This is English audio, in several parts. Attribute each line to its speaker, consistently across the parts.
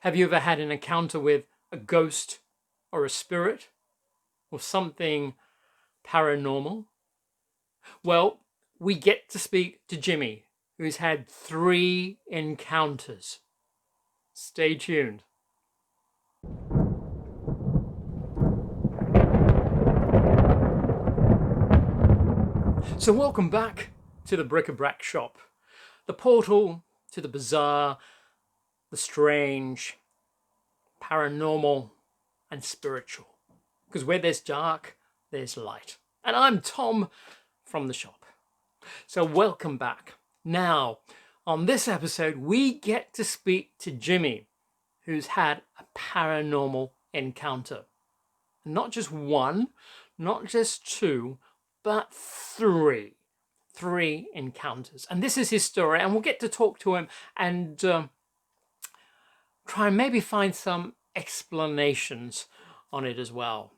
Speaker 1: Have you ever had an encounter with a ghost or a spirit or something paranormal? Well, we get to speak to Jimi, who's had 3 encounters. Stay tuned. So welcome back to the Brac Shop, the portal to the bizarre, the strange, paranormal, and spiritual. Because where there's dark, there's light. And I'm Tom from the shop. So welcome back. Now, on this episode, we get to speak to Jimi, who's had a paranormal encounter. Not just one, not just 2, but 3. 3 encounters. And this is his story, and we'll get to talk to him and try and maybe find some explanations on it as well.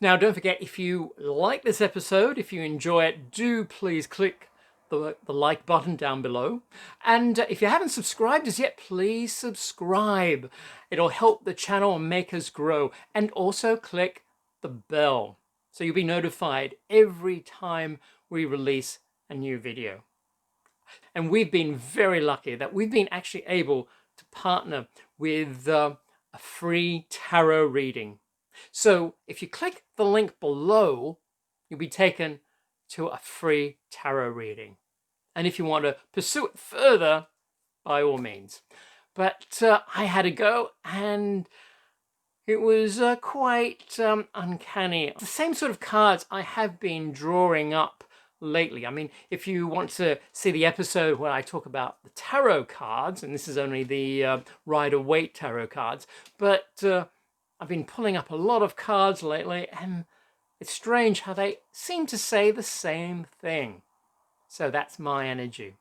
Speaker 1: Now, don't forget, if you like this episode, if you enjoy it, do please click the like button down below. And if you haven't subscribed as yet, please subscribe. It'll help the channel and make us grow. And also click the bell so you'll be notified every time we release a new video. And we've been very lucky that we've been actually able to partner with a free tarot reading. So if you click the link below, you'll be taken to a free tarot reading. And if you want to pursue it further, by all means. But I had a go, and it was quite uncanny. The same sort of cards I have been drawing up lately. I mean, if you want to see the episode where I talk about the tarot cards, and this is only the Rider-Waite tarot cards, but I've been pulling up a lot of cards lately, and it's strange how they seem to say the same thing. So that's my energy.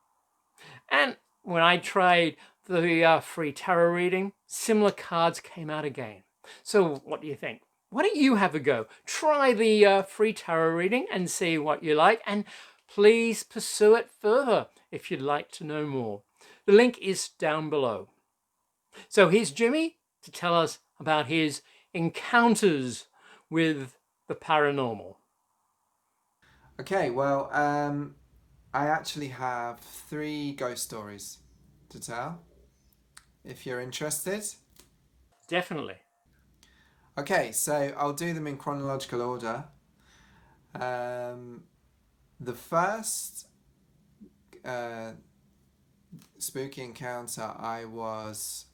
Speaker 1: And when I tried the free tarot reading, similar cards came out again. So what do you think? Why don't you have a go? Try the free tarot reading and see what you like, and please pursue it further if you'd like to know more. The link is down below. So here's Jimi to tell us about his encounters with the paranormal.
Speaker 2: Okay, well, I actually have 3 ghost stories to tell, if you're interested.
Speaker 1: Definitely.
Speaker 2: Okay, so I'll do them in chronological order. The first spooky encounter, I was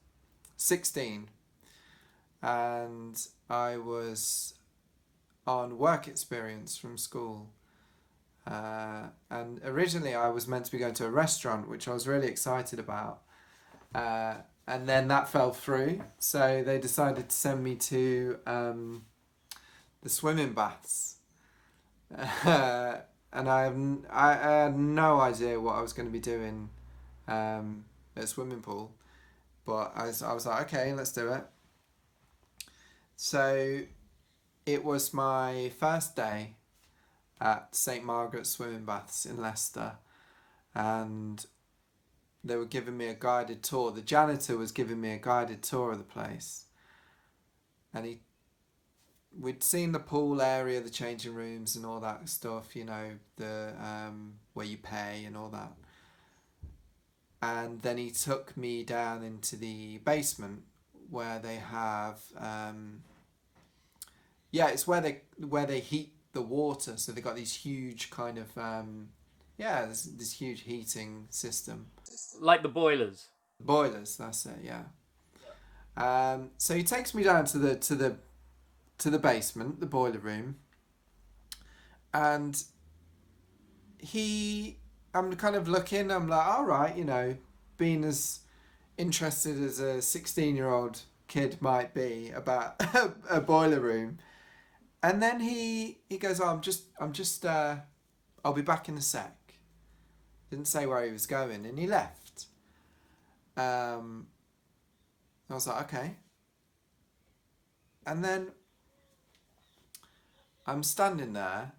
Speaker 2: 16 and I was on work experience from school. And originally I was meant to be going to a restaurant, which I was really excited about. And then that fell through. So they decided to send me to the swimming baths. And I had no idea what I was going to be doing at a swimming pool. But I was like, okay, let's do it. So it was my first day at St.Margaret swimming baths in Leicester, and they were giving me a guided tour. The janitor was giving me a guided tour of the place, and we'd seen the pool area, the changing rooms and all that stuff, you know, the where you pay and all that. And then he took me down into the basement where they have it's where they heat the water. So they've got these huge kind of this huge heating system.
Speaker 1: Like the boilers.
Speaker 2: Boilers, that's it, yeah. So he takes me down to the basement, the boiler room, and I'm kind of looking, I'm like, all right, you know, being as interested as a 16-year-old kid might be about a boiler room. And then he goes, oh, I'll be back in a sec. Didn't say where he was going, and he left. I was like, okay. And then I'm standing there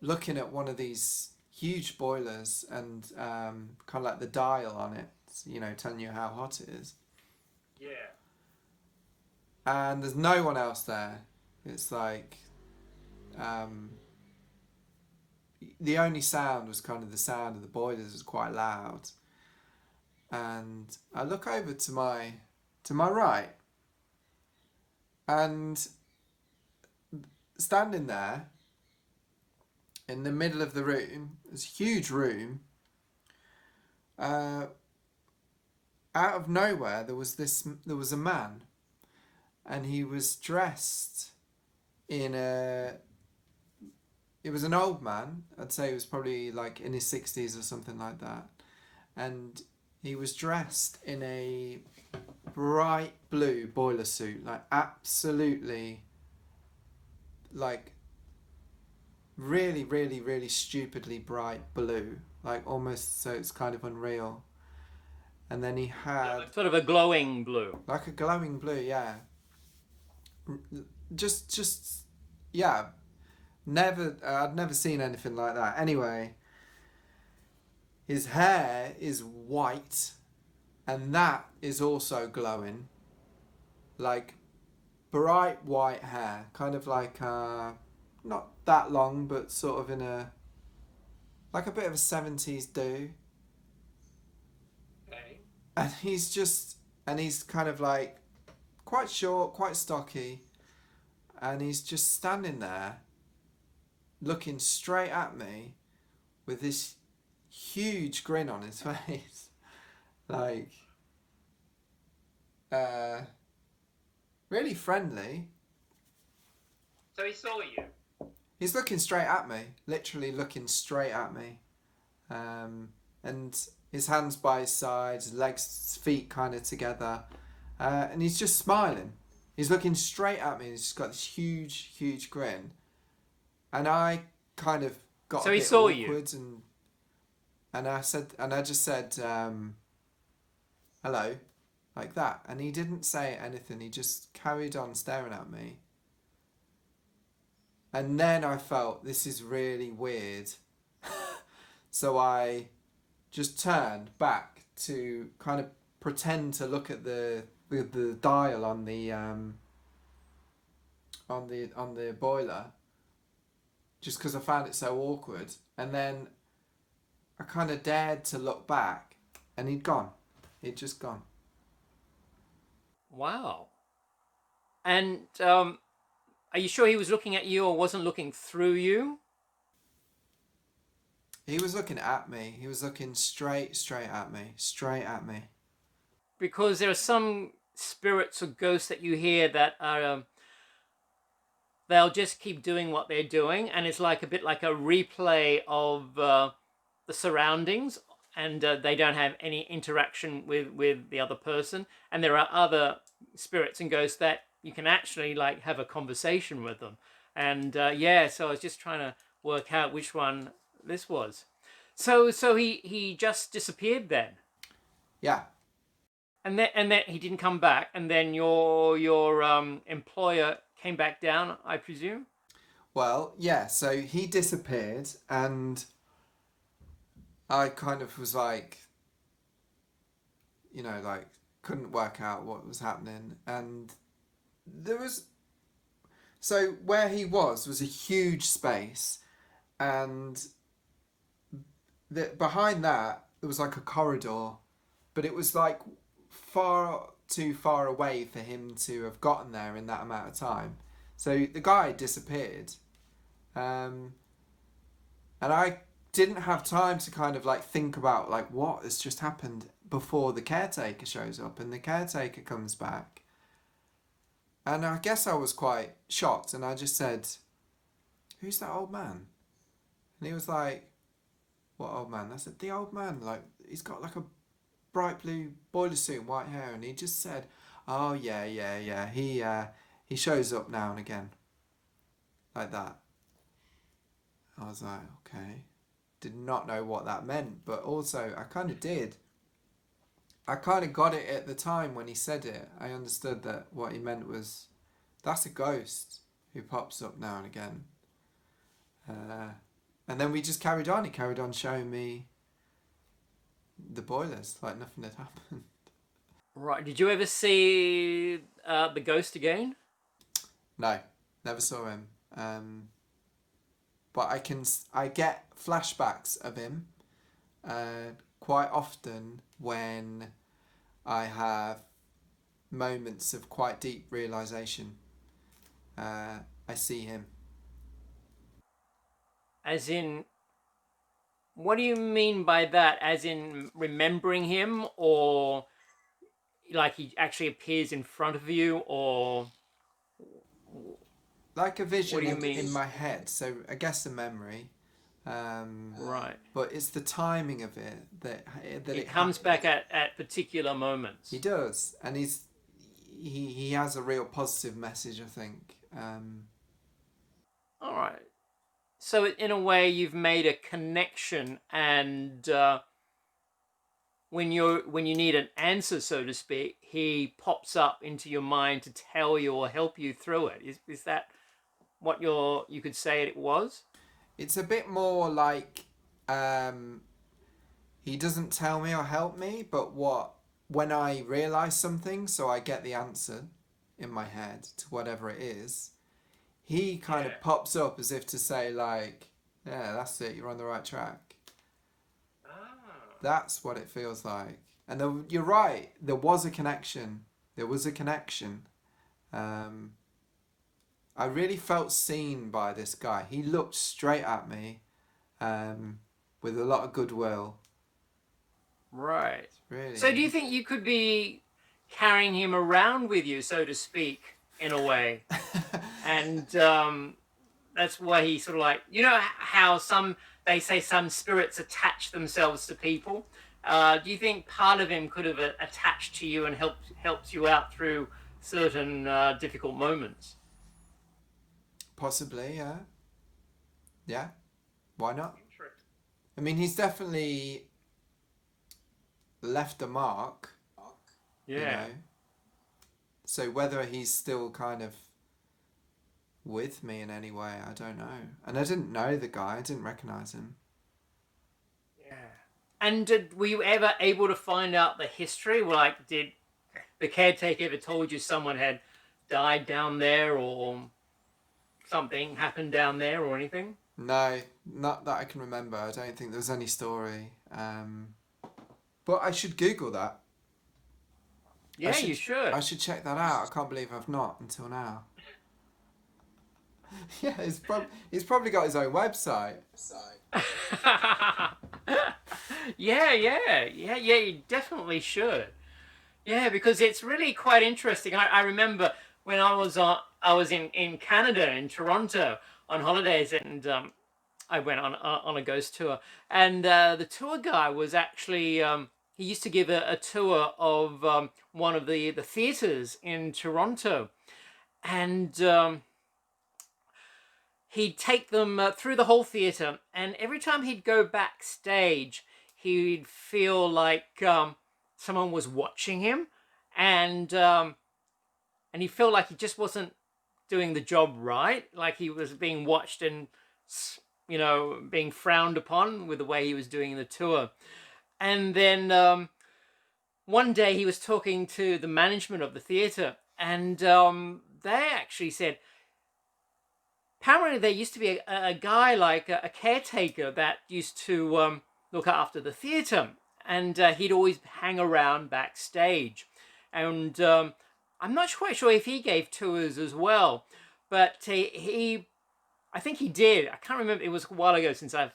Speaker 2: looking at one of these huge boilers and kind of like the dial on it, you know, telling you how hot it is.
Speaker 1: Yeah.
Speaker 2: and there's no one else there. It's like the only sound was kind of the sound of the boilers. It was quite loud, and I look over to my right, and standing there in the middle of the room, it's a huge room. Uh, Out of nowhere, there was a man, and he was dressed in a. It was an old man. I'd say he was probably like in his 60s or something like that, and he was dressed in a bright blue boiler suit, like absolutely, like really, really, really stupidly bright blue, like almost so it's kind of unreal. And then he had
Speaker 1: Sort of a glowing blue.
Speaker 2: like a glowing blue, yeah. Just, yeah. I'd never seen anything like that. Anyway, his hair is white, and that is also glowing, like bright white hair, kind of like not that long, but sort of in a like a bit of a 70s do.
Speaker 1: Okay.
Speaker 2: And he's kind of like quite short, quite stocky, and he's just standing there looking straight at me with this huge grin on his face. Like uh really friendly.
Speaker 1: So he saw you.
Speaker 2: He's looking straight at me, literally looking straight at me. And his hands by his sides, his legs, his feet kind of together. And he's just smiling. He's looking straight at me. And he's just got this huge, huge grin. And I kind of got
Speaker 1: So
Speaker 2: a
Speaker 1: he
Speaker 2: bit
Speaker 1: saw you.
Speaker 2: awkward, and I just said, hello, like that. And he didn't say anything. He just carried on staring at me. And then I felt this is really weird. So I just turned back to kind of pretend to look at the dial on the boiler, just because I found it so awkward. And then I kind of dared to look back, and he'd gone. He'd just gone.
Speaker 1: Wow. And are you sure he was looking at you or wasn't looking through you?
Speaker 2: He was looking at me. He was looking straight at me, straight at me.
Speaker 1: Because there are some spirits or ghosts that you hear that are they'll just keep doing what they're doing, and it's like a bit like a replay of the surroundings, and they don't have any interaction with the other person. And there are other spirits and ghosts that you can actually like have a conversation with them. And yeah, so I was just trying to work out which one this was. So he just disappeared then.
Speaker 2: Yeah.
Speaker 1: And then he didn't come back, and then your employer came back down, I presume.
Speaker 2: Well, yeah. So he disappeared, and I kind of was like, like couldn't work out what was happening, and there was so where he was a huge space, and behind that there was like a corridor, but it was like far too far away for him to have gotten there in that amount of time. So the guy disappeared, and I didn't have time to kind of like think about like what has just happened before the caretaker shows up, and the caretaker comes back, and I guess I was quite shocked, and I just said, "Who's that old man?" And he was like, "What old man?" I said, "The old man, like he's got like a bright blue boiler suit and white hair," and he just said, "Oh yeah, yeah, yeah. He shows up now and again." Like that. I was like, okay. Did not know what that meant, but also I kind of did. I kind of got it at the time when he said it. I understood that what he meant was that's a ghost who pops up now and again. And then we just carried on. He carried on showing me the boilers like nothing had happened.
Speaker 1: Right. Did you ever see the ghost again?
Speaker 2: No, never saw him. But I get flashbacks of him quite often when I have moments of quite deep realization. I see him.
Speaker 1: As in, what do you mean by that? As in remembering him, or like he actually appears in front of you, or
Speaker 2: Like a
Speaker 1: what
Speaker 2: vision
Speaker 1: do you mean?
Speaker 2: in my head, so I guess a memory. Um,
Speaker 1: Right.
Speaker 2: but it's the timing of it that
Speaker 1: It
Speaker 2: it
Speaker 1: comes back at particular
Speaker 2: he
Speaker 1: moments.
Speaker 2: does, and he has a real positive message, I think.
Speaker 1: All right. So in a way, you've made a connection, and when you need an answer, so to speak, he pops up into your mind to tell you or help you through it. Is that what you could say it was?
Speaker 2: It's a bit more like um, he doesn't tell me or help me, but when I realize something, so I get the answer in my head to whatever it is, he kind
Speaker 1: Yeah.
Speaker 2: of pops up as if to say like, yeah, that's it, you're on the right track.
Speaker 1: Ah.
Speaker 2: That's what it feels like. And you're right, there was a connection. There was a connection. Um, I really felt seen by this guy. He looked straight at me with a lot of goodwill.
Speaker 1: Right. So do
Speaker 2: Really.
Speaker 1: you think you could be carrying him around with you, so to speak, in a way? And that's why he sort of like, how they say some spirits attach themselves to people. Do you think part of him could have attached to you and helped you out through certain difficult moments?
Speaker 2: Possibly, yeah. Yeah, why not?
Speaker 1: Interesting.
Speaker 2: I mean, he's definitely left a mark, you
Speaker 1: Yeah.
Speaker 2: know. So whether he's still kind of with me in any way, I don't know. And I didn't know the guy, I didn't recognize him.
Speaker 1: Yeah. And were you ever able to find out the history? Like, did the caretaker ever told you someone had died down there, or something happened down there, or anything?
Speaker 2: No, not that I can remember. I don't think there's any story. But I should Google that. I
Speaker 1: Yeah, you
Speaker 2: should I
Speaker 1: should.
Speaker 2: should check that out. I can't believe I've not until now. Yeah, he's probably got his own website.
Speaker 1: Yeah. You definitely should. Yeah, because it's really quite interesting. I remember when I was in Canada, in Toronto, on holidays, and I went on a ghost tour, and the tour guy was actually he used to give a tour of one of the theaters in Toronto, and he'd take them through the whole theater, and every time he'd go backstage, he'd feel like someone was watching him, and and he felt like he just wasn't doing the job right, like he was being watched and being frowned upon with the way he was doing the tour. And then one day he was talking to the management of the theater, and they actually said, apparently there used to be a guy like a caretaker that used to look after the theater, and he'd always hang around backstage, and I'm not quite sure if he gave tours as well, but he I think he did. I can't remember. It was a while ago since I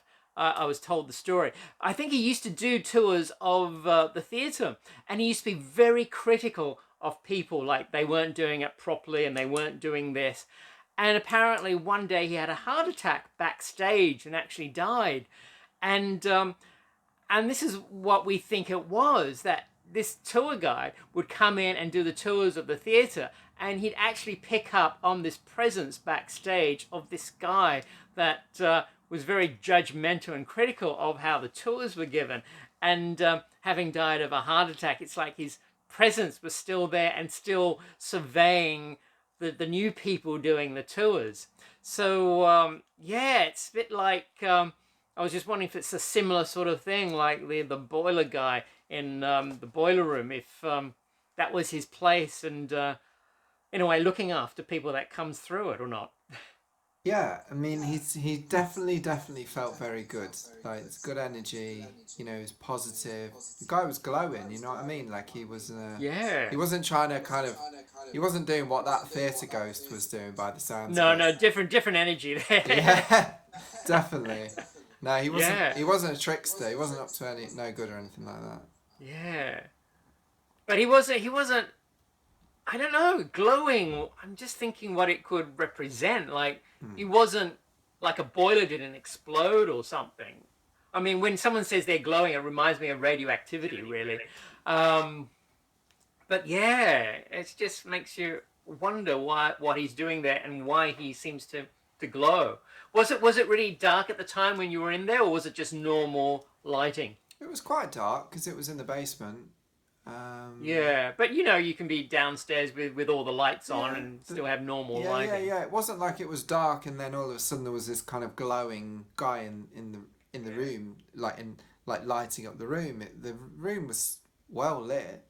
Speaker 1: was told the story. I think he used to do tours of the theatre, and he used to be very critical of people, like they weren't doing it properly and they weren't doing this. And apparently, one day he had a heart attack backstage and actually died. And and this is what we think it was, that this tour guide would come in and do the tours of the theatre, and he'd actually pick up on this presence backstage of this guy that was very judgmental and critical of how the tours were given. And having died of a heart attack, it's like his presence was still there and still surveying the new people doing the tours. So yeah, it's a bit like I was just wondering if it's a similar sort of thing, like the boiler guy in the boiler room. If that was his place, and in a way looking after people that comes through it or not.
Speaker 2: Yeah, I mean, he definitely felt very good. Like, it's good energy. You know, he's positive. The guy was glowing. You know what I mean? Like,
Speaker 1: Yeah.
Speaker 2: he wasn't trying to kind of, he wasn't doing what that theatre ghost was doing by the sounds of
Speaker 1: No,
Speaker 2: it.
Speaker 1: no, different energy there.
Speaker 2: Yeah, definitely. No, he wasn't.
Speaker 1: Yeah.
Speaker 2: He wasn't a trickster. He wasn't up to any no good or anything like that.
Speaker 1: Yeah. But he wasn't I don't know, glowing. I'm just thinking what it could represent. Like, he wasn't like a boiler didn't explode or something. I mean, when someone says they're glowing, it reminds me of radioactivity, really. Um, but yeah, it just makes you wonder what he's doing there and why he seems to glow. Was it really dark at the time when you were in there, or was it just normal lighting?
Speaker 2: It was quite dark because it was in the basement. Um,
Speaker 1: Yeah, but you know, you can be downstairs with all the lights on
Speaker 2: yeah,
Speaker 1: and still have normal
Speaker 2: yeah.
Speaker 1: lighting.
Speaker 2: It wasn't like it was dark and then all of a sudden there was this kind of glowing guy in the room, like lighting up the room. The room was well lit.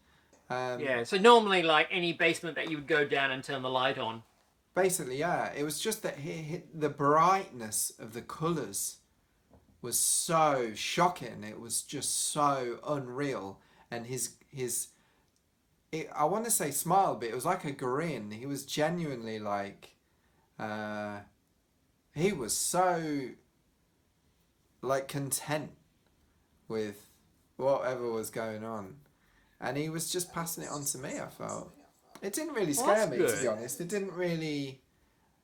Speaker 2: Um,
Speaker 1: Yeah, so normally, like any basement that you would go down and turn the light on.
Speaker 2: Basically, yeah. It was just that the brightness of the colours was so shocking. It was just so unreal, and I want to say smile, but it was like a grin. He was genuinely like, uh, he was so like content with whatever was going on, and he was just passing it on to me. I felt it didn't really
Speaker 1: Well,
Speaker 2: scare
Speaker 1: that's
Speaker 2: me, to be
Speaker 1: good.
Speaker 2: honest. It didn't really.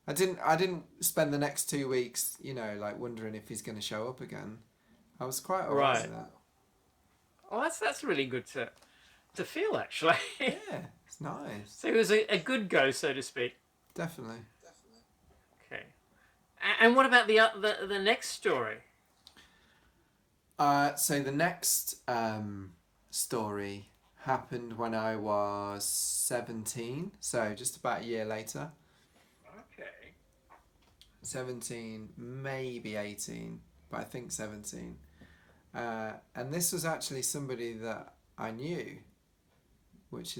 Speaker 2: I didn't spend the next 2 weeks, like wondering if he's going to show up again. I was quite alright with
Speaker 1: Right.
Speaker 2: that.
Speaker 1: Well, that's really good to feel actually.
Speaker 2: Yeah, it's nice.
Speaker 1: So it was a good go, so to speak.
Speaker 2: Definitely.
Speaker 1: Okay. And what about the next story?
Speaker 2: So the next story happened when I was 17, so just about a year later.
Speaker 1: Okay.
Speaker 2: 17, maybe 18, but I think 17. And this was actually somebody that I knew, which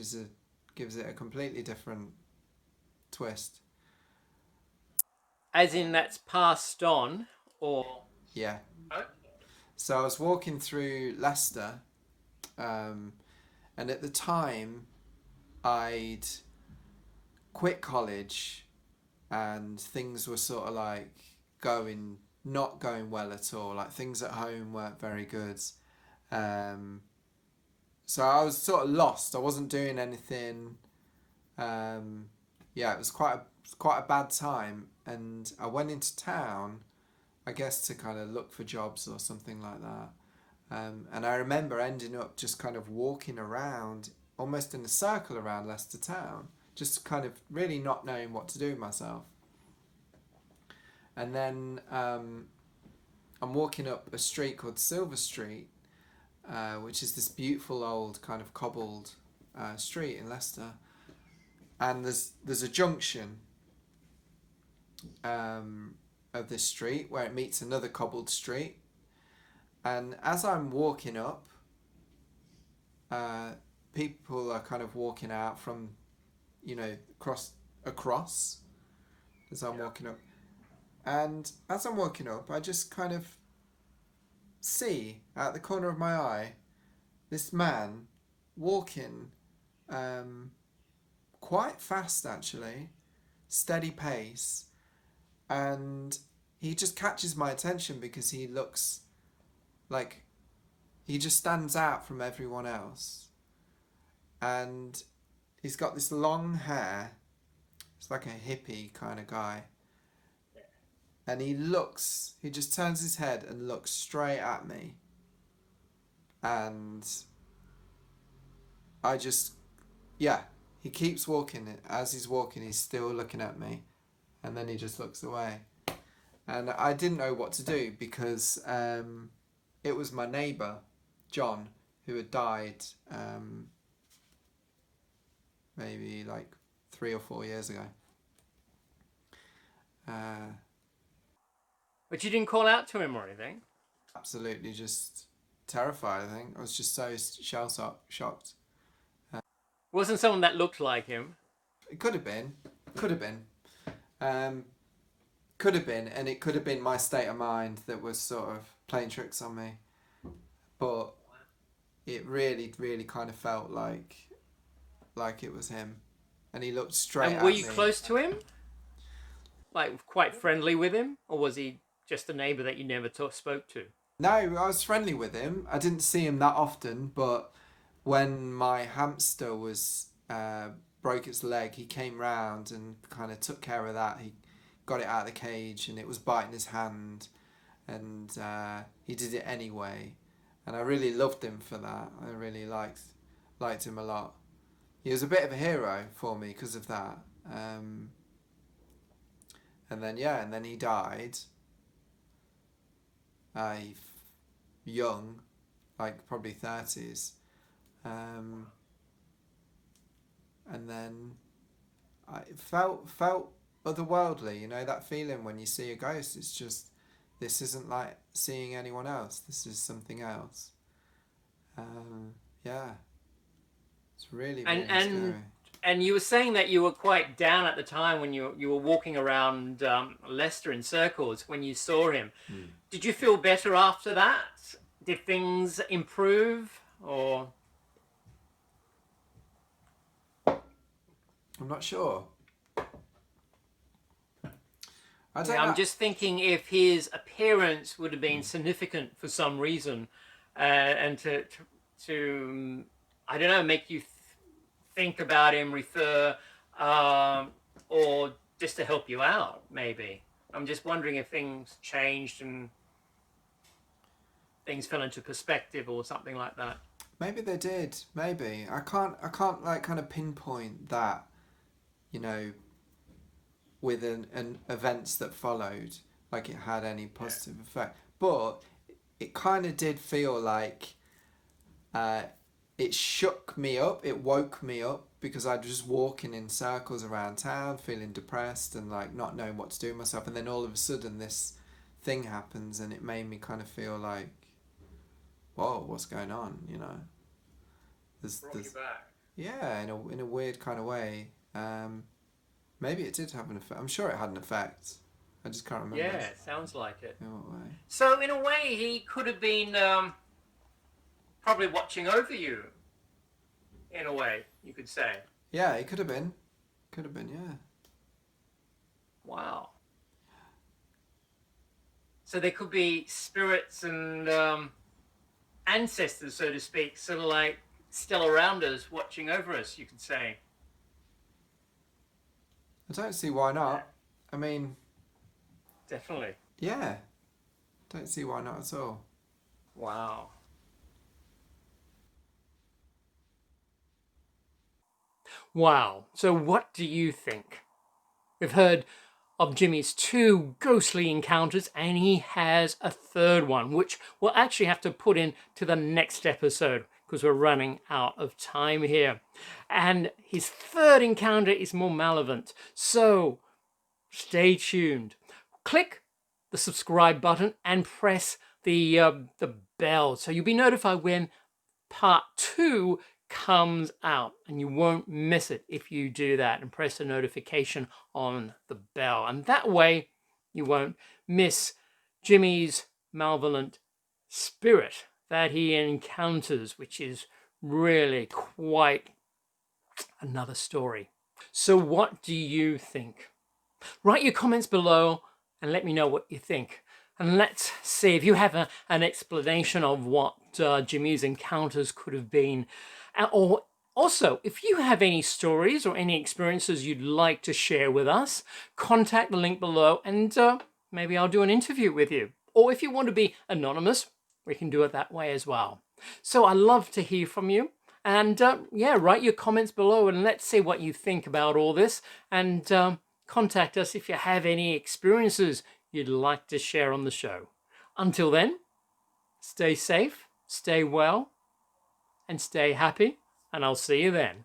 Speaker 2: gives it a completely different twist.
Speaker 1: As in, that's passed on, or
Speaker 2: Yeah.
Speaker 1: okay.
Speaker 2: So I was walking through Leicester, and at the time, I'd quit college, and things were sort of like not going well at all. Like things at home weren't very good. Um, so I was sort of lost. I wasn't doing anything. Um, yeah, it was quite a bad time, and I went into town, I guess, to kind of look for jobs or something like that. And I remember ending up just kind of walking around, almost in a circle around Leicester town, just kind of really not knowing what to do with myself. And then I'm walking up a street called Silver Street, which is this beautiful old kind of cobbled street in Leicester. And there's a junction of this street where it meets another cobbled street. And as I'm walking up, people are kind of walking out from, across as I'm walking up. And as I'm walking up, I just kind of see out the corner of my eye this man walking quite fast, actually, steady pace. And he just catches my attention because he looks like he just stands out from everyone else. And he's got this long hair. It's like a hippie kind of guy. And he just turns his head and looks straight at me. And I just, yeah, he keeps walking. As he's walking, he's still looking at me. And then he just looks away. And I didn't know what to do because it was my neighbour, John, who had died maybe like 3 or 4 years ago.
Speaker 1: But you didn't call out to him or anything.
Speaker 2: Absolutely just terrified, I think. I was just so shocked.
Speaker 1: Wasn't someone that looked like him.
Speaker 2: It could have been. Could have been. Um, could have been, and it could have been my state of mind that was sort of playing tricks on me. But it really, really kind of felt like it was him, and he looked straight
Speaker 1: And were
Speaker 2: at
Speaker 1: you
Speaker 2: me.
Speaker 1: close to him? Like quite friendly with him? Or was he just a neighbour that you never spoke to?
Speaker 2: No, I was friendly with him. I didn't see him that often, but when my hamster was broke its leg, he came round and kind of took care of that. He got it out of the cage, and it was biting his hand, and he did it anyway. And I really loved him for that. I really liked him a lot. He was a bit of a hero for me because of that. And then and then he died. Young, like probably 30s. And then I felt otherworldly, you know, that feeling when you see a ghost. It's just, this isn't like seeing anyone else. This is something else. Yeah, it's really,
Speaker 1: And
Speaker 2: really
Speaker 1: and
Speaker 2: scary.
Speaker 1: and you were saying that you were quite down at the time when you were walking around Leicester in circles when you saw him. Did you feel better after that? Did things improve? Or
Speaker 2: I'm not sure. I don't
Speaker 1: yeah, I'm
Speaker 2: know.
Speaker 1: just thinking if his appearance would have been significant for some reason, and to I don't know, make you think about him, refer, or just to help you out, maybe. I'm just wondering if things changed and things fell into perspective or something like that.
Speaker 2: Maybe they did. Maybe I can't like kind of pinpoint that. You know, with an events that followed, like it had any
Speaker 1: Yeah.
Speaker 2: positive effect. But it kind of did feel like uh, it shook me up. It woke me up because I was just walking in circles around town, feeling depressed and like not knowing what to do with myself. And then all of a sudden, this thing happens, and it made me kind of feel like, whoa, what's going on? You know,
Speaker 1: Brought you
Speaker 2: there's
Speaker 1: back.
Speaker 2: yeah, in a weird kind of way. Maybe it did have an effect. I'm sure it had an effect. I just can't remember
Speaker 1: Yeah, sounds like it.
Speaker 2: in what way.
Speaker 1: So in a way, he could have been probably watching over you. In a way, you could say.
Speaker 2: Yeah, it could have been. Could have been, yeah.
Speaker 1: Wow. So there could be spirits and ancestors, so to speak, sort of like still around us, watching over us, you could say.
Speaker 2: I don't see why
Speaker 1: Yeah,
Speaker 2: not. I mean,
Speaker 1: definitely.
Speaker 2: yeah, don't see why not at all.
Speaker 1: Wow. Wow. So what do you think? We've heard of Jimmy's two ghostly encounters, and he has a third one, which we'll actually have to put into the next episode because we're running out of time here. And his third encounter is more malevolent. So stay tuned. Click the subscribe button and press the bell so you'll be notified when part 2 comes out, and you won't miss it if you do that and press the notification on the bell, and that way you won't miss Jimmy's malevolent spirit that he encounters, which is really quite another story. So what do you think? Write your comments below and let me know what you think. And let's see if you have an explanation of what Jimmy's encounters could have been. Or also, if you have any stories or any experiences you'd like to share with us, contact the link below and maybe I'll do an interview with you. Or if you want to be anonymous, we can do it that way as well. So I love to hear from you. And yeah, write your comments below and let's see what you think about all this. And contact us if you have any experiences you'd like to share on the show. Until then, stay safe, stay well, and stay happy, and I'll see you then.